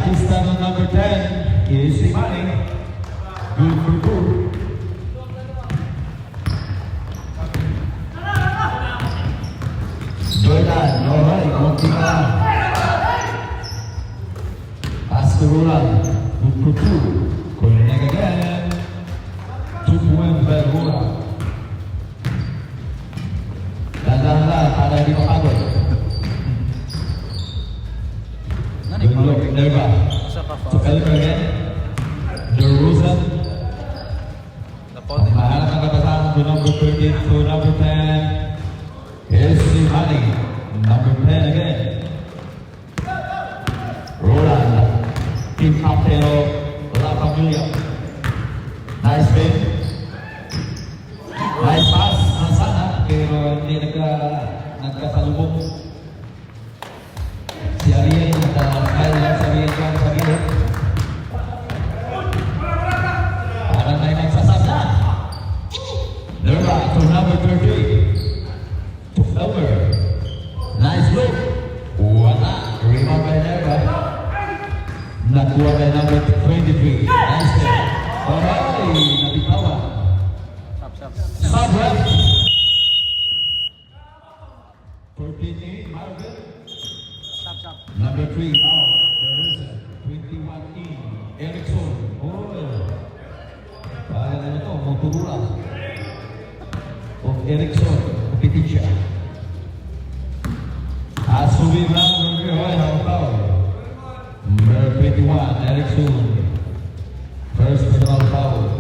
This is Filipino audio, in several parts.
Batista on number 10 is Imani. Good for good. Jordan, alright, konti ka lang. Pass to Roland. Good for two. Connect again. 2 points by Roland. Dahan-dahan para hindi mapagod. Good look, Nerva. To Elmer again. DeRozan. Ang maharap ng kabataan to number 13 to number 10. Here's Imani. Number 10 again. Roland. Team captain of La Familia. Nice win. Nice pass. Ang sana. Pero hindi nagkasalubong. Si Ariel nagkakaya lang sa Ariel dyan sa gilid. Parang tayo nagsasab na. Nerva to number 30. To Elmer. Nice look. Wala. Rebound by Nerva. Nakuha by number 23. Nice there. Alright. Nabitawan. Sub rep. 14 Marvin. Number 3, there is 21 in Erickson. Oh, parang ano to, Motorula. Of Erickson, kapitin siya. Asubin lang, number 21, Erickson. First personal foul.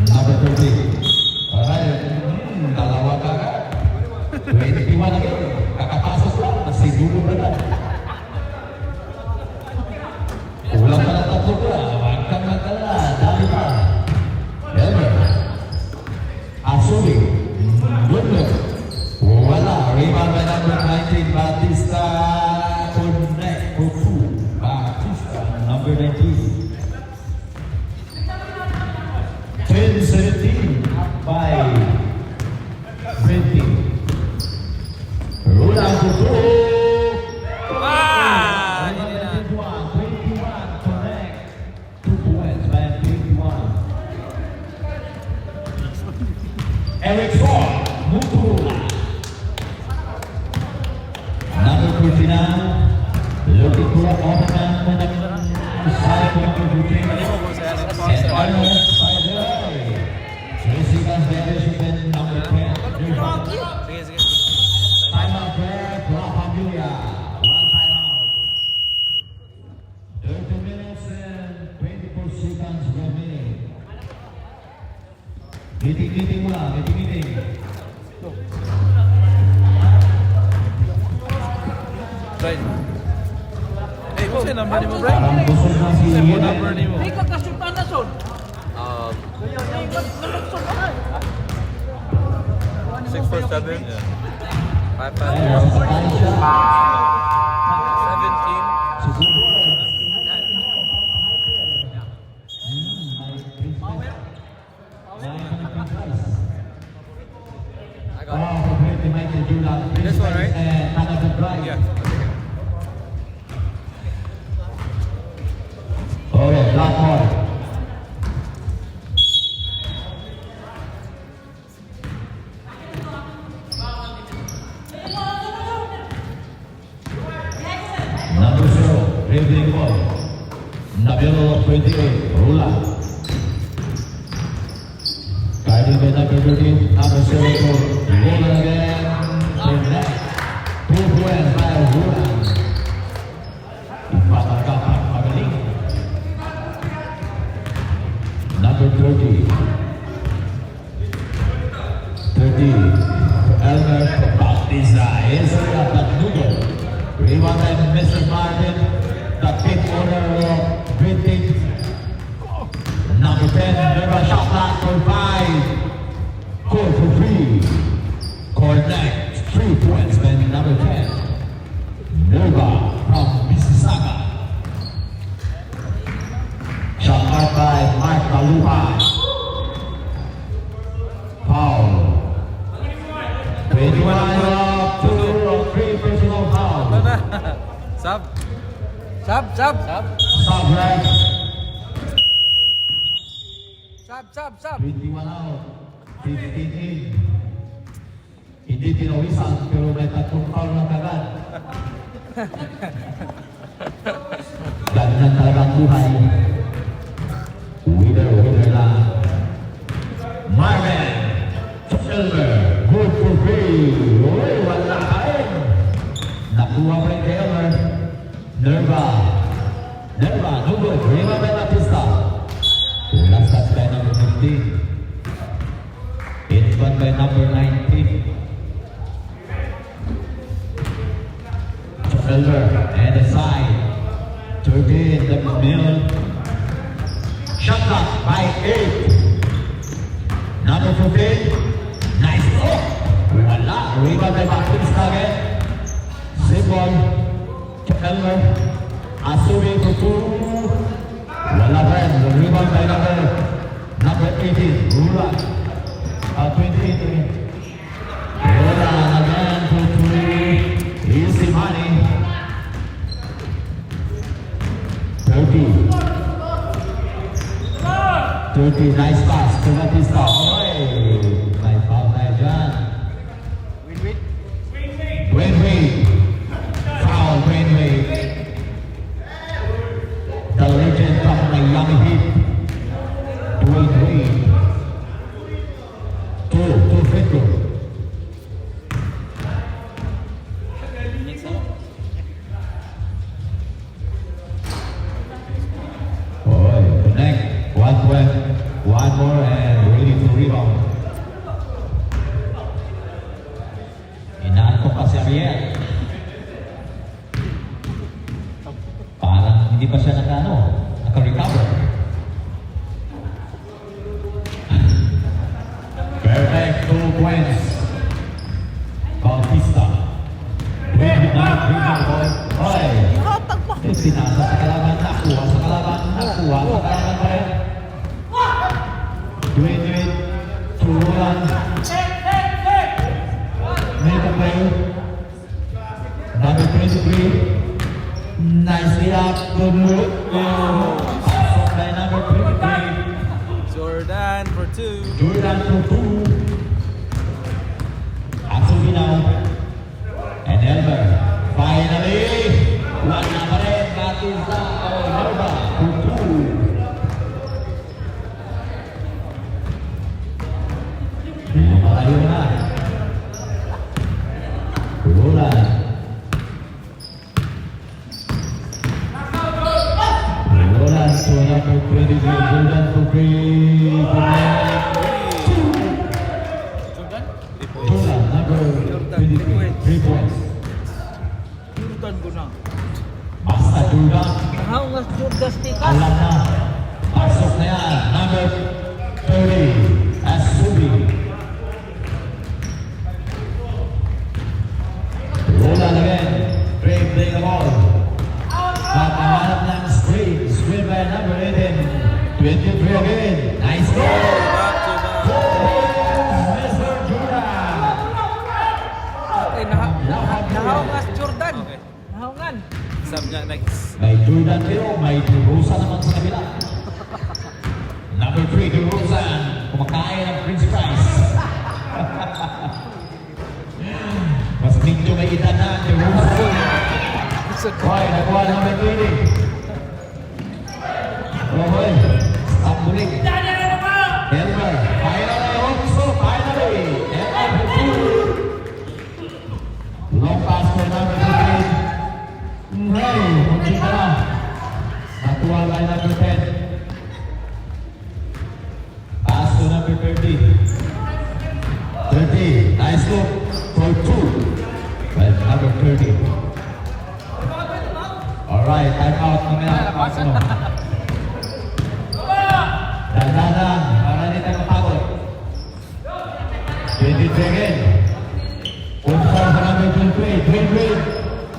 Number 30. Alright, dalawa kagad. 21 again. Kakapasok lang. Nasiguro na lang. Kulang pa na tatlo ka. Huwag kang magkala. Dali pa. Elmer. Asuli. Good look. Wala. Rebound by number 19. Batista. Connect for 2. Batista. Number 19. 10-17. Up by 20. Roland to go. 21, connect. 2 points by 21. Eric Shaw, move to Roland. Number 39, looking for an overman on the side of number 15. And Arnold by the way. Tracy Gonzalez with number 10. Timeout there, La Familia. One timeout. 30 minutes and 24 seconds remaining. Meeting mo lang, meeting. Right. Hey, what's your number nimo, Brian? Parang busog na si What's your Ian. number nimo? May kakasutan na, son. 647. Yeah. 55. Ayun, sakay siya. 17. Siguro. I got it. This one, right? Yeah. Okay, black one. Number 0, dribbling ball. Nabil 28, Rula. Guided by number 13, number 0, Rula again. Connect. 2 points by Rula. Ipatagkapan magaling. Number 30. 30. Elmer Bautista is at the Google. Rebound by Mr. Marvin, the fifth owner of Vintage. Number 10, Nerva shot clock for 5. Goal for 3. Connect. 3 points by number 10. Nerva from Mississauga. Shot marked by Mark Maluha. Foul. 21 up, 2 3 personal foul. Sub. Sub right. Sub. 21 out. 15 in. Hindi tinawisan pero may tatlong foul na kagad. Ganyan talagang buhay. Winner lang. Marvin Elmer, good for free. Uy, wala kain. Nakuha pa rin kay Elmer. Nerva, no good. Rima Batista. Last touch by number 15. It's one by number 19. Elmer, and the side. 13, the middle. Shot clock by 8. Number 15. Nice throw. Wala. Rebound by Batista again. Simon. Elmer. Assuming for 2. Wala pa rin. Rebound by number 18. Rula. 28. Rula again for 3. Easy money. 30, nice pass to Batista. Oy, may foul tayo dyan. Win. Foul, win. The legend from Miami Heat. Win. Two free throw. Oy, connect. One more and ready to rebound. Inaan ko pa si Ariel. Parang hindi pa siya naka-recover. Perfect 2 points. Bautista. Win boy. Oy. Sinasa sa kalaban, nakuha sa kalaban pa rin. Win. Turuan. Make a play. Number 23. Nicely up. Good move. Passed by number 23. Jordan for 2. Jordan for 2. Asubinaw. And Elmer. Finally. Wala pa rin. Batista. Elmer for 2. Lumalayo na. Roland. Roland to number 23. Jordan to 3. Jordan, number 23. 3 points. Jordan ko na. Basta Jordan. Nahaungas Jordan Stika. Alam na. Pasok na yan. Number 30. Asubi. Roland again. Dribbling the ball. Pagkahanap ng screen. Screen by number 18. 23 again. Nice goal. Back to back. Mr. Jordan. Ay, nahaungas Jordan. Okay. Nahaungan. Sub nga next. May Jordan pero may Rosa naman sa kabila. Number 3, Rosa. Kumakain ng Prince Price. Mas medyo may edad na ang Rosa. Hoy, nakuha na may 20. Hoy, stop buling. Elmer, finally, also, finally. Elmer for 2. Long pass for number 15. Hey, munti ka na. Nakuha by number 10. Pass to number 30. 30, nice look for 2. By number 30. Alright, time out. Mamaya, pass mo. Dandanan, para hindi tayo mapagod. 23 again. Good for number 23.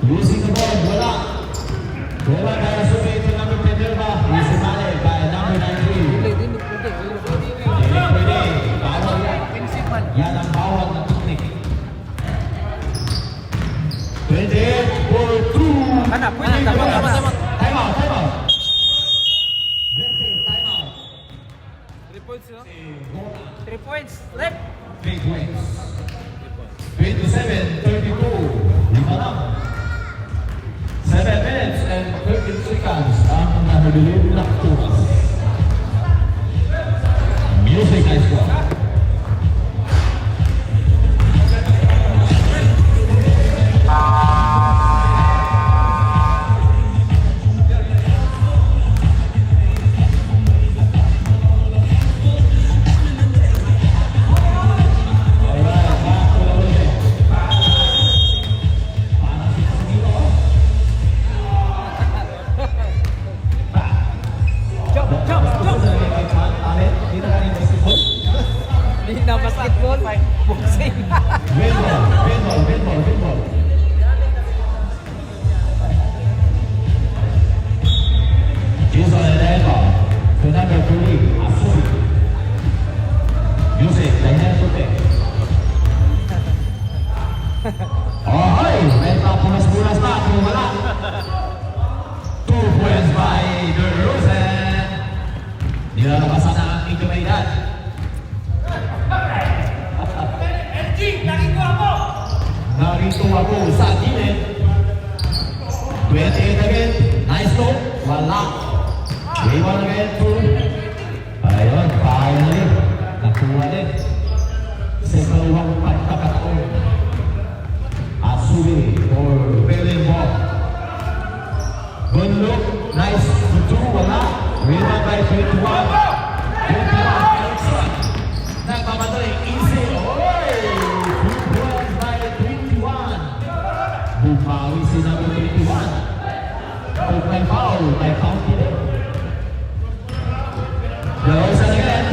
Using the ball, wala. Wala kaya sulit to number 10 Nerva. Easy mali by number 93. Hindi pwede. Bawal yan. Yan ang bawal na technique. 28 for 2. Kana, pwede tama. Time out, time out. Blessing, time out. 3 points, no? 3 points. Left. 3 points. 27-32. Lima lang. 7 minutes and 13 seconds ang nahulilin na oras. Music high score. Jump, jump, jump. Di na basketball. Boxing. Windball. Jason Eleva to number 3, Asuri. Music, Daniel Putek. Ahoy! May papunas-punas na, wala. 2 points by DeRozan. Nilalabasan na ang ikabaydad. Narito ako sa gilid. 28 again. Nice goal. Wala. Iwan again. 2. Ayun, finally. Nakuha din. Sa ikalawang pagkakataon. Asuli for Belen Ball. Good look. Nice. 2. Wala. Rebound by 21. 21. Erickson. Nagmamadali. Easy. Oy! 2 points by 21. Bumawi si number 21. Pag may foul, may county din. DeRozan again.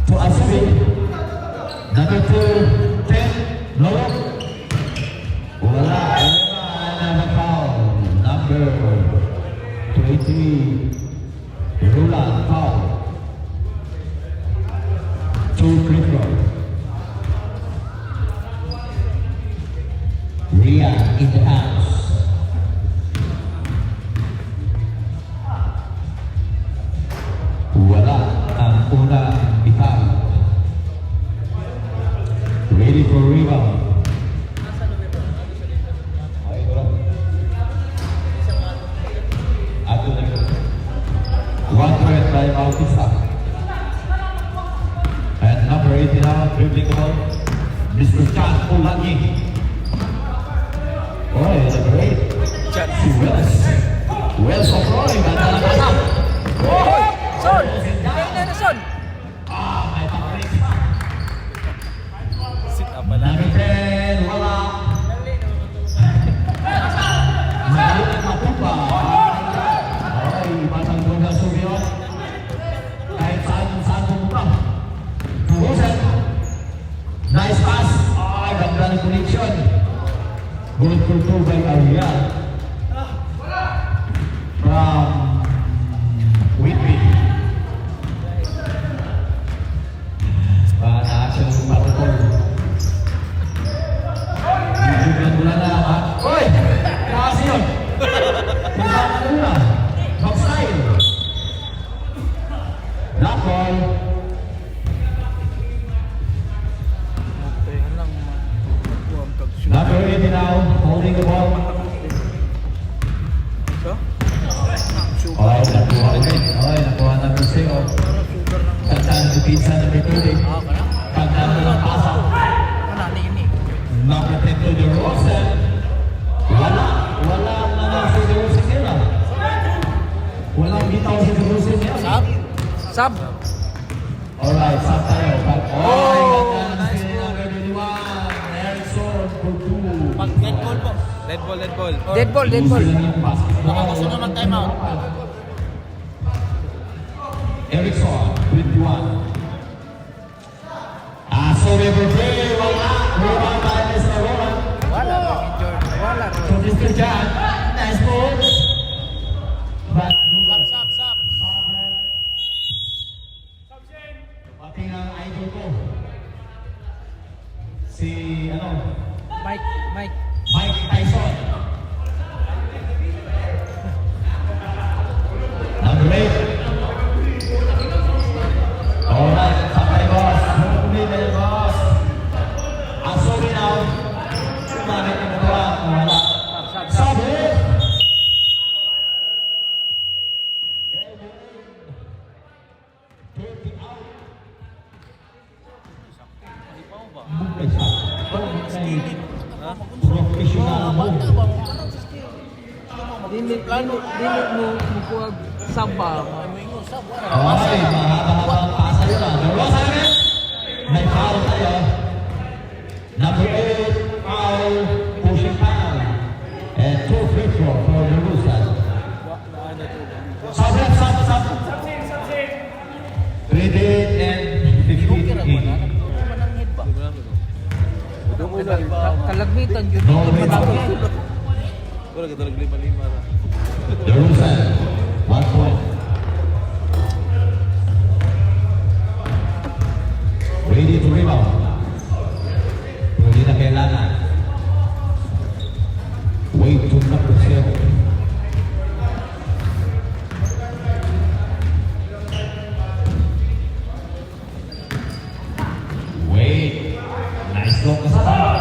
To Asuri. Number 2, 10. No. Wala. Another foul. Number 23. Roland foul. 2 free throw. Ria in the house. Wala ang unang bitaw. Ready for rebound. Ato na. 1 point by Bautista. And number 18 now, dribbling the ball, Mr. Chan Ulagi. Oh, it's a great. Wells of Roy, naglalakasap. Oh, Son. Kailan na Son? May pakarik. Sit up pala. Number 10, wala. Mali ang matupa. Ay, batang bola Subion. Kahit saan pumunta. DeRozan. Nice pass. Ay, ganda ng connection. Good for 2 by Ariel. From Whitby. Naasya ng protocol. Bibigyan mo na lang, ha? Uy! Kasi yun! Punta ka muna. Backside. Lock ball. Kaya lang magbuwang kag-shoot. Number 80 now, holding the ball. So? Okay, nakuha ulit. Okay, nakuha number 0. Tandaan ng pizza number 30. Tandaan mo ng pasa. Kana ni ini. Number 10 to DeRozan. Wala na si DeRozan nila. Walang bitaw si DeRozan nila. Sub. Alright, sub tayo. Oh, nice si number 21. Erickson for 2. Dead ball po. Dead ball. Dead ball, dead ball. Baka gusto naman time out. Erickson, 21. So number 3, wala. Rebound by Mr. Roland. Wala rin, Jordan. Wala rin. So Mr. Jan, nice ball. But, Sub. pati ang idol ko. Si, Mike. Mike Tyson. Number 8. Alright, sabay boss. Middle boss. Asuri now. Sumamit yung mga wala. Sabi. Professional mo. Dili mo kuwag saba. Okay, mahaba-habang pasa yun ah. Dalawa sa akin. May foul tayo. Number 8, foul, pushing foul. And 2 free throw for the Rusan. Sub. 3 and 15. Kalagmitan yun. No rebound. Wala ka talagang lima-lima na. The Rusan, 1 point. Ready to rebound. Hindi na kailangan. Way to number 7. Wait. Nice look sa tama.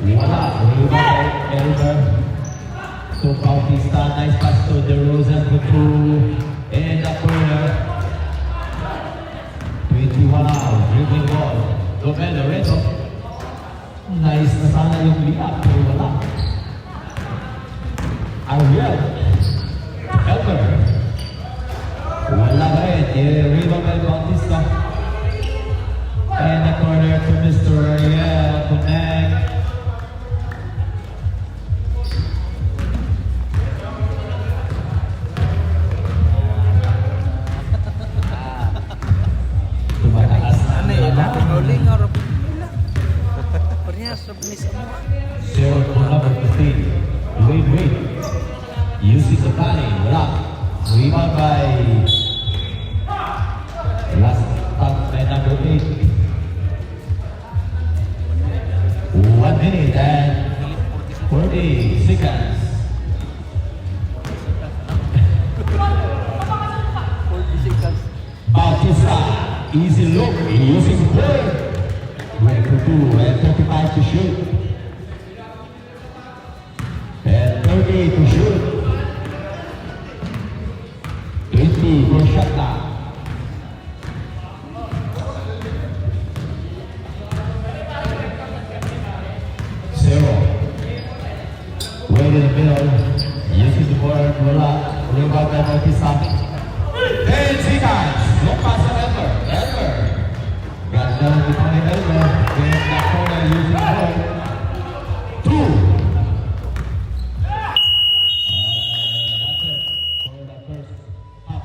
Wala. Rebound. Elber. To Bautista. Nice pass to DeRozan for 2. And the corner. 21 out. Dribbling ball. Gobert Lorenzo. Nice na sana yung liap. Pero wala. Ariel. Elber. Wala ba rin. Rebound by Bautista. And the corner to Mr. Ariel. Connect. Tumataas na ang Ano yun? laban. Rolling or Parehas sa miss mo. Zero to number 15. Wait. Using the body. Wala. Rebound by last top by number 8. 1 minute and 40 seconds. Bautista. Easy look. Using the play. Wait for 2 and 35 to shoot. And 30 to shoot. 20 for shot clock. Zero. Wait in the middle. Using the board. Wala. Rebound by Bautista. 10 seconds. Long pass to Elmer. Ganda ng bitang ni Elmer. Then the corner using the board. 2. That's it for the first half.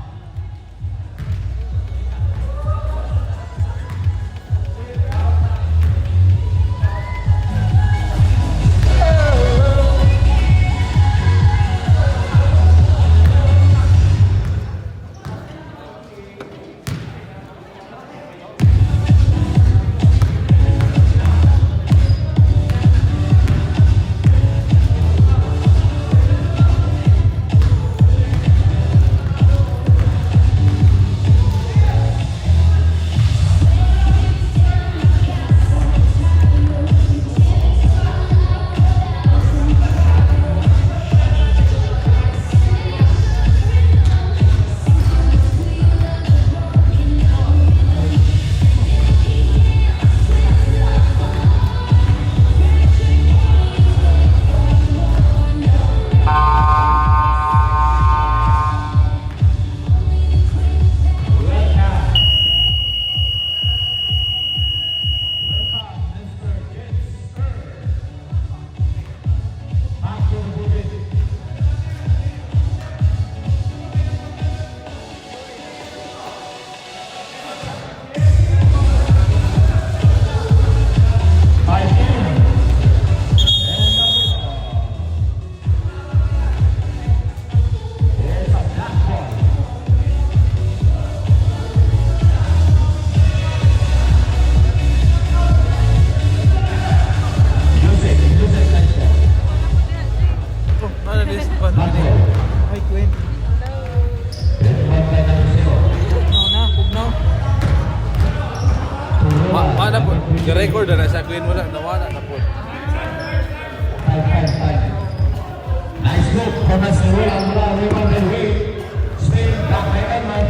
Performance ni Will ang mula. Rebound by Will. Spin. Back by Elmer.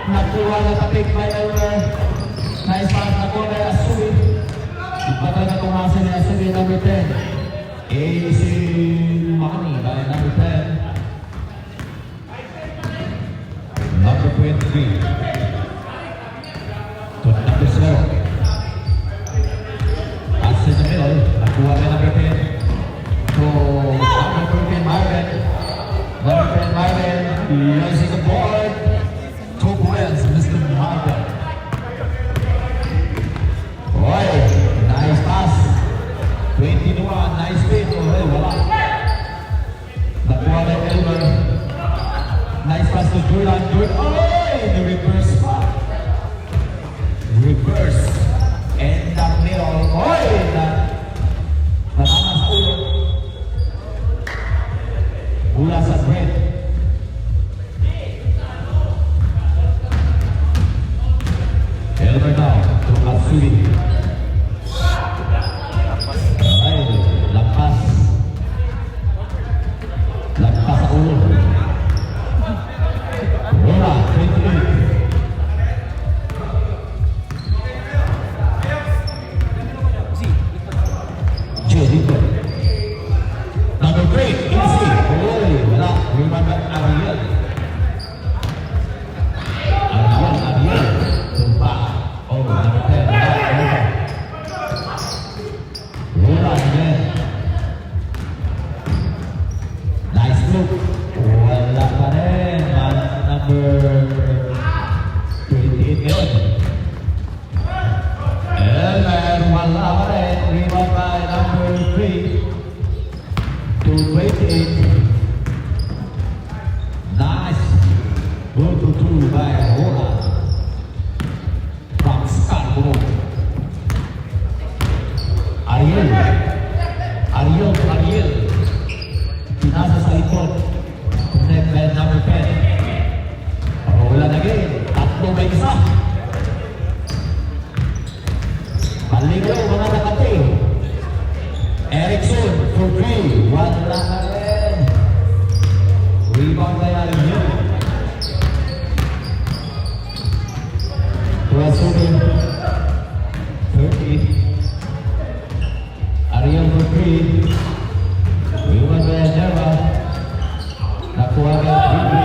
Nakuha na tapik by Elmer. Nice pass. Nakuha by Asuri. Ipatay na tumasin ni Asuri. Number 10. AC Money by number 10. Number 23. To number 0. Pass in the middle. Nakuha by number 10. To number 13, Marvin. Number 10, Marvin. Using the board. 2 points, Mr. Marvin. Roy, nice pass. 21, nice spin. Oh, wala. Nakuha by Elmer. Nice pass to Jordan. Oh, the reverse spot. Reverse. And the middle. Oh, natama sa ulo. Mula sa Brent. Elmer now to Asuri. Ay, lampas. Lampas sa ulo. Rola, 28. Jericho. Number 3, easy. Oy, wala. Rebound by Ariel. Ariel. Tumpa. Oh, number 10. Rola again. Nice look. Wala pa rin. Number 28 yun. Elmer, wala pa rin. Rebound by number 3. To 28. Nice. Go to 2 by Rola. From Scarborough. Ariel. Pinasa sa likod. Connect by number 10. Rola again. Tatlo by isa. Paligaw mga nakati. Erickson for 3. Wala ka rin. Rebound by Ariel. Tuasuni. 30. Ariel for 3. Rebound by Nerva. Nakuha by Bibri.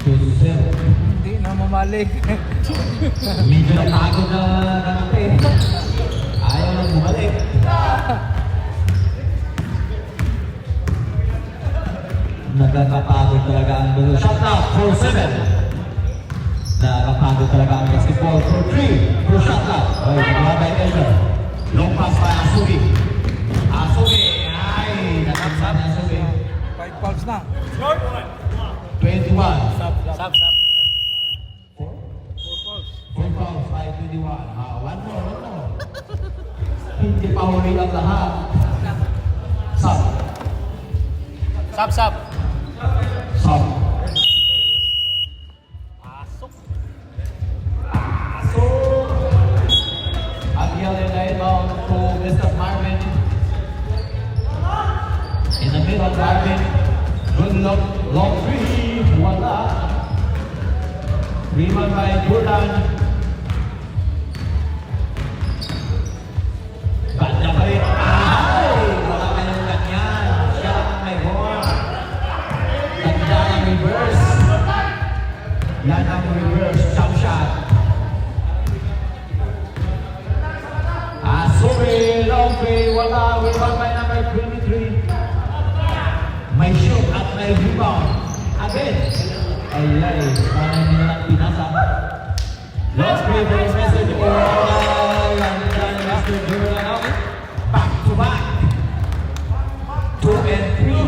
To 0. Hindi na mamalik. Medyo natagod na nakati. Ayaw nang bumalik. Nagkakapagod talaga ang dulo. Shot out for 7. Nakakapagod talaga ang basketball for 3. For shot out. Ay, nagawa by Elmer. Long pass by Asuri. Ay, nakapsap ni Asuri. 5 fouls na. 21. Sub. 4 fouls by 21. One more. Hindi pa huli ang lahat. Sub. Sub. Pasok. Ariel and inbound to Mr. Marvin. In the middle, Marvin. Good look. Long 3. Wala. Rebound by Jordan. Banda pa rin. Ay! Wala kayong ganyan. Siya lang may horn. Ganda ang reverse. Yan ang reverse jump shot. Asuri, long three, wala. Rebound by number 23. May shoot at may rebound. Again. Ay, parang nila lang pinasa. Long three, first message. Oh, ganda ni Mr. Jordan. Back to back. 2 and 3.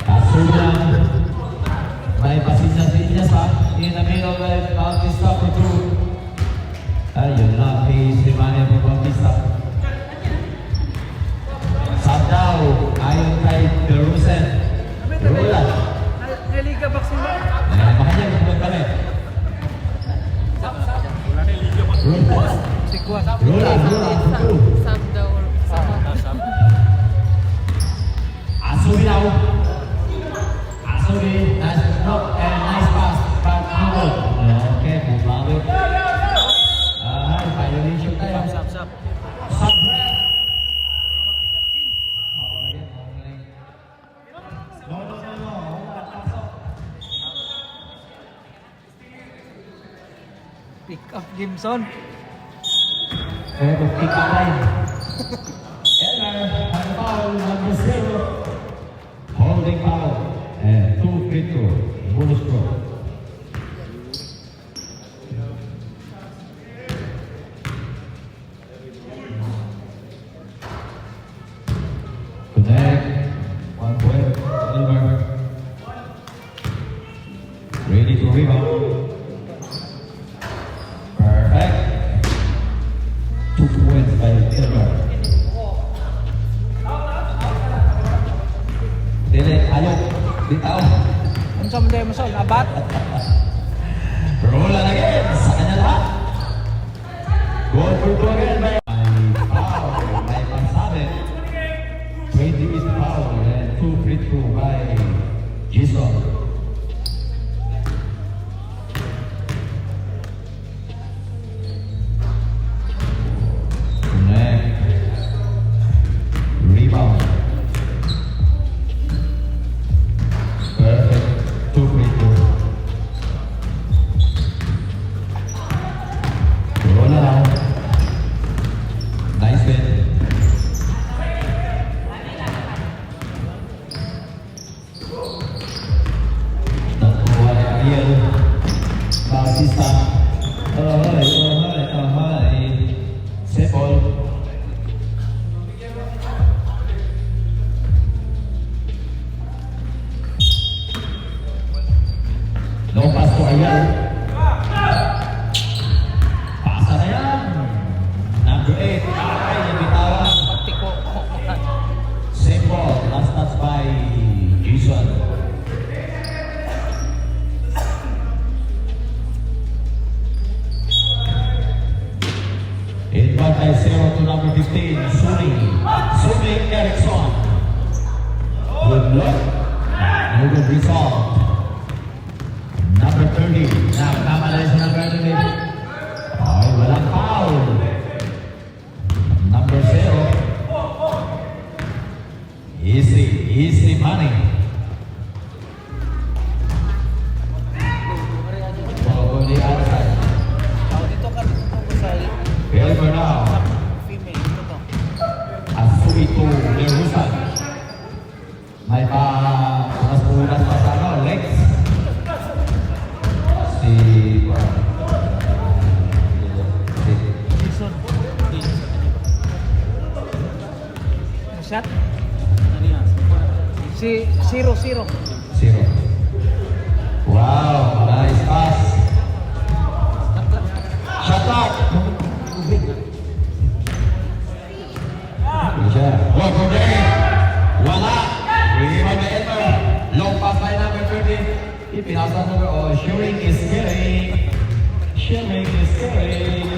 Asulan. May pasinyas-sinyas ha. In the middle of Bautista for 2. Ayun lang. Si Mane for Bautista. Sabdaw. Ayon kay Derusen. Rola. Naliga ba sila? Makanya nagpunta kami. Rola. Sikwan. Rola. For 2. Sub daw. Samson. And the kick out line. Eller and foul number 0. Holding foul and 2 free throw. Bonus throw. Connect. 1 point. Silver. Ready to rebound. Perfect. 2 points by Silver. Dili, ayok. Bitaw. Ano sa mga masol? Abat? Roll again sa kanya lahat. Goal for 2 again by foul by Pansabe. 20 is foul and 2 free throw by Jason. Connect. Rebound. Perfect. 2 free throw. Roll around. Nice hit. Nakuha ni Ariel Bautista. Sepol. Long pass to Ariel. Pasa na yan. Number 8. Ay, nabitawan. Patiko. Same ball. Last touch by Jason. Inbound by 0 to number 15. Sumi Erickson. Good luck. No good result. Number 30. Tama na rin sa number 30. Ay, walang foul. Number 0. Easy money. Ball on the outside. Dito ka sa Elmer now. female. Dito to. Asuito Lerusan. May mas punas pa sa ano, legs. Si Jason. Shot? Si 0-0. Zero. Wow, nice pass. Shot out. Siya. One for day. Wala. Rebound by Elmer. Long pass by number 30. Ipinasa number Sharing is caring. Sharing is caring.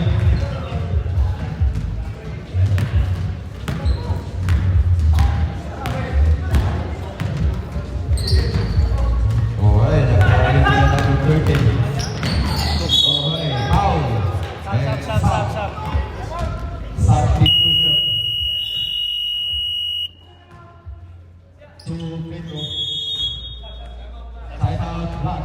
Alright, nakakalito na number 30. Alright, foul. Sap. Substitution. Two free throw. Side out, block.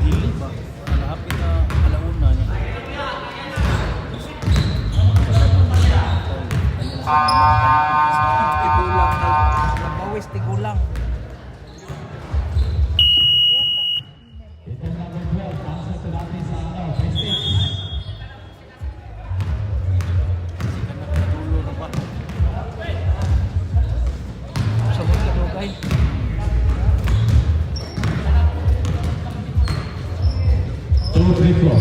Dili ba? Malapit na alauna niya. Tigulang. Mawis tigulang. Ito number 12, answer to natin sa free six. Dulo na ba? Sa mga lugay. Two free throw.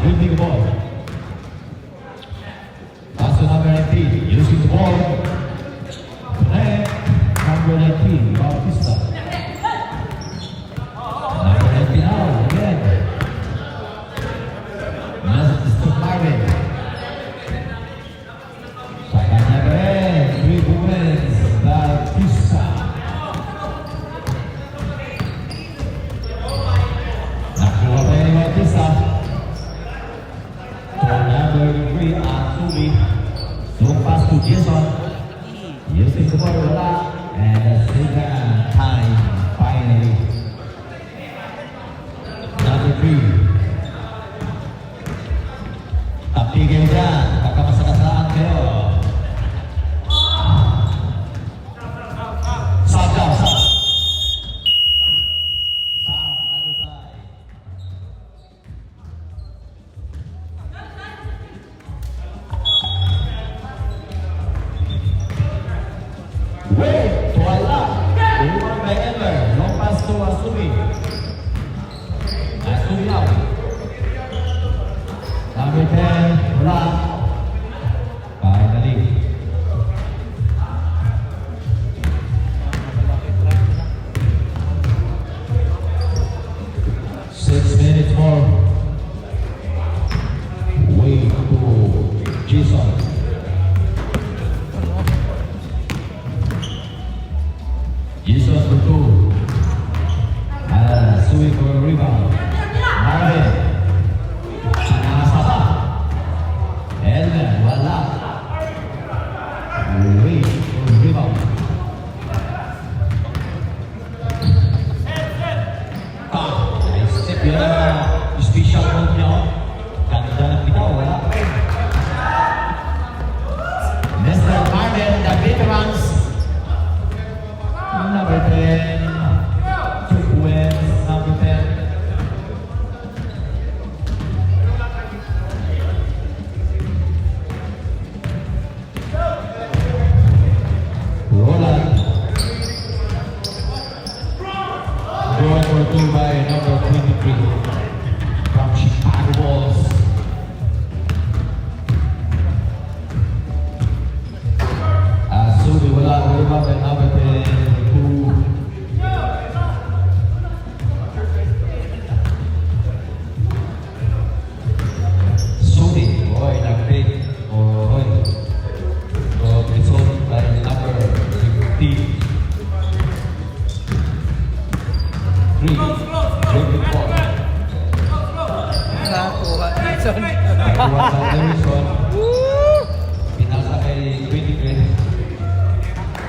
winning the ball. Pass to number 19, using the ball. Connect, number 19, Bautista. Number 19 now, again. Mr. Marvin. Sa kanya rin, 3 points, Bautista. Nakuha pa yung Bautista. To number 3, Atsumi. Long pass to Jason. Using the ball, wala. And the second time, finally. Number 3. Tapigil dyan, kakamasakasaan kayo. Sub down, sub. Sub, other side. Wait, wala. Iwan by Emmer. Long pass to Asumi. Asumi out. Number 10, wala. Finally. Six minutes more. Way to Jason. Jason for 2. Sui for a rebound. Marvin. Sinasa pa. Elmer, wala. Wait for a rebound. Nice step yun ang special move niya. Ganda ng bitaw, wala. Mr. Marvin, the veterans. Number 10, 2 wins, number 10. Roland. Going for 2 by number 23 from Chicago Bulls. Sudi wala, rebound by number 10. Sudi, boy, nag-break. Boy. So, result by number 53. 24. Nakuha. Jason. Nakuha sa Harrison. Pinasa kay 23.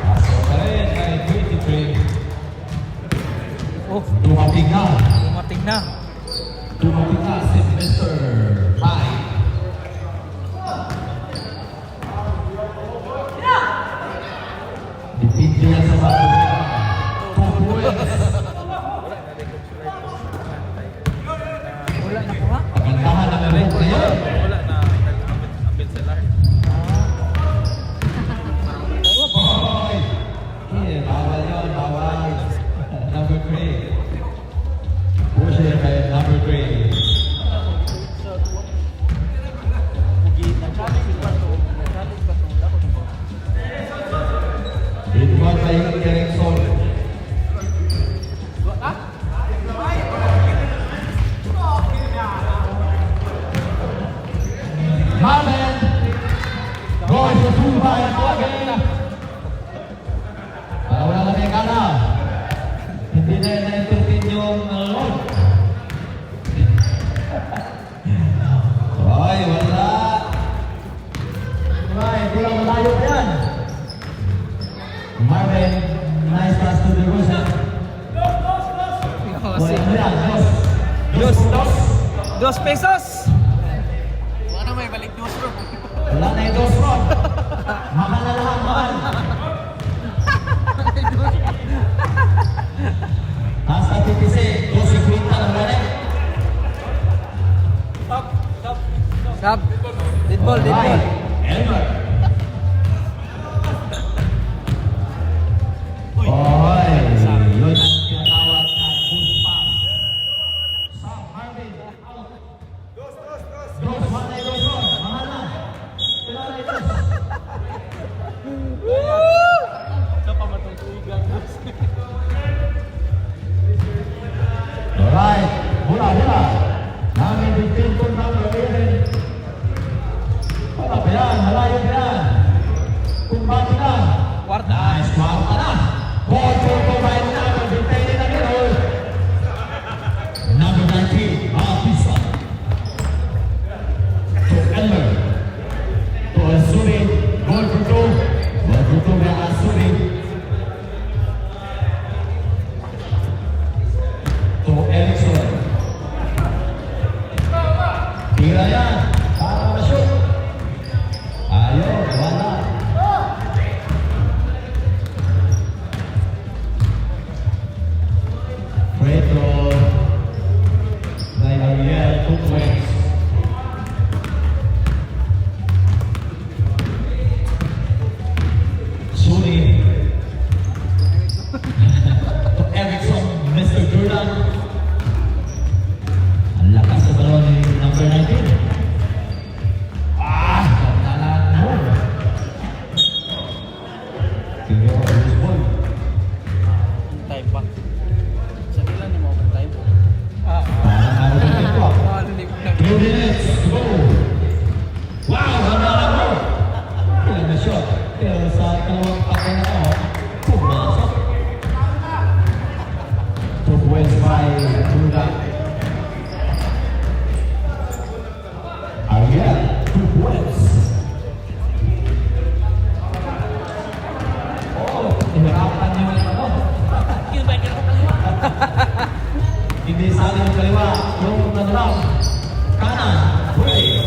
Pasok ka rin kay 23. Oh, Dumating na. dumating na. Dumating na si Mr. Mike. Dipindi yan sa bato. 2 points. Wala na kuha. Pagandahan na meron ko yun. Wala na nag-apil sila. Boy! Yeah, bawal yun, bawal. Number 3. Push it kay number 3. Ritwan by Erickson. Marvin goes to 2 by again. Wala na may kana. Hindi na na-entertain yung load. Ay, wala. Ay, hindi lang malayo pa yan. Marvin, nice pass to the Russian. Boy, ano yan? Dos pesos. Ano may balik dos bro? Wala na yung dos rod. Mahal na lahat, mahal. Hasta titisi, 2.50 lang balik. Sab. Dead ball, dead ball. Elmer. Oy, yun ang tinatawag na push pass. Sam Marvin, out. Namin dictator number 11. Wala pa yan, malayo pa yan. Kumbati na. Kwarta. Nice, kwarta na. Ball to provide number 15 in the middle. Number 19, Pisa. To Elmer. To Asuri. Goal for two. Goal for two by Asuri. To Erickson. Tira yan. Para ma-shoot. Ayaw, wala. Retro by Ariel Tukwes. Suri. To Erickson, Mr. Jordan. Ang lakas na balon ni number 19. Kapalan mo. Tingnan mo ang ball. Time pa. Sa ilan ni mo time? Parang ano ba ito? Ano ni 2 minutes to go. Wow! Handa na mo! Ilan na shot? Pero sa dalawang pake na ako, pumasok. Took West by Jordan. Ariel, took West. Oh, hinarapan niyo yung ano. Hindi sali yung kaliwa, yung nanalaw. Kanan, huli.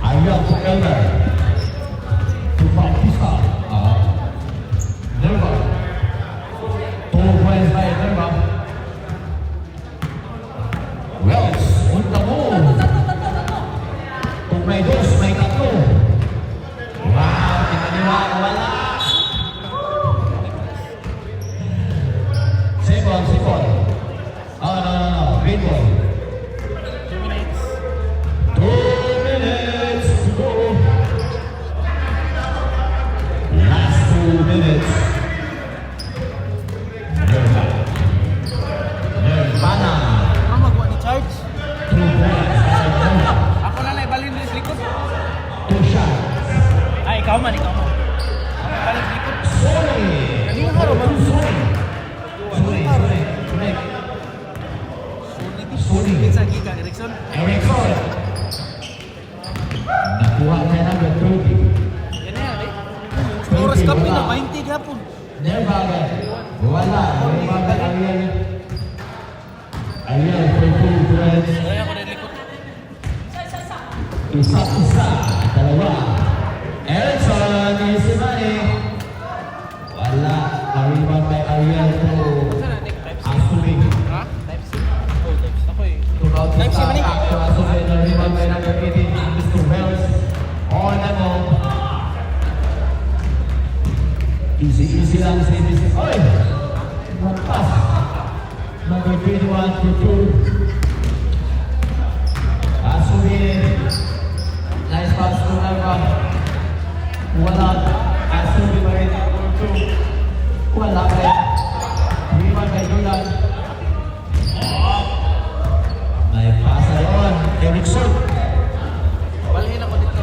Ariel to Elmer. To Bautista. Nerva. To West by Nerva. Wells, on the move. Kung may dos, may tatlo. Wow, kinaniwa, wala. Sipon. No. Green ball. 2 minutes. 2 minutes to go. Last 2 minutes. Nirvana. Ano magawa ni Charge? 2 points. Ako na lang ibalin sa likod. 2 shots. Ay, ikaw man. Ako ibalin sa likod. Sorry. Kanina nga, Roman. Sorry. Sorry. Sa Giga, Erickson. Erickson. Nakuha niya na ng 30. Yan na yan, eh. Oras ka pina, 20 gapon. Never again. Wala. Never again. Ariel for 2 points. Kaya ako rin likod. Isa. Dalawa. Erickson is the money. Wala. Ariwan by Ariel to Saan na, Nick? Type C? Asuri. Ha? Type C? Oh, Type C. Ako eh. Type C ba ni? To Asuri. Ariwan by number 18. Mr. Wells. On the move. Easy lang si Mr. Oy! One pass. Number 21 to 2. Asuri. Nice pass to Nava. Wala. Asuri pa rin ang goal 2. Wala pa rin. Iwan kay Jordan. May pasa yun. Erickson. Balhin ako dito.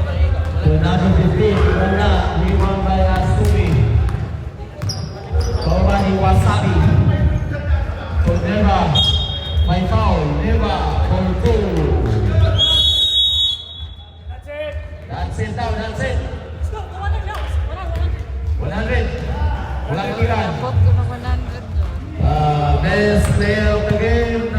To number 15. Wala. Iwan kay Asuri. Toma ni Wasabi. To Neva. May foul. Neva for 2. That's it daw. That's it. 100. Walang kiran. Abot ko ng 100 doon. Best player of the game.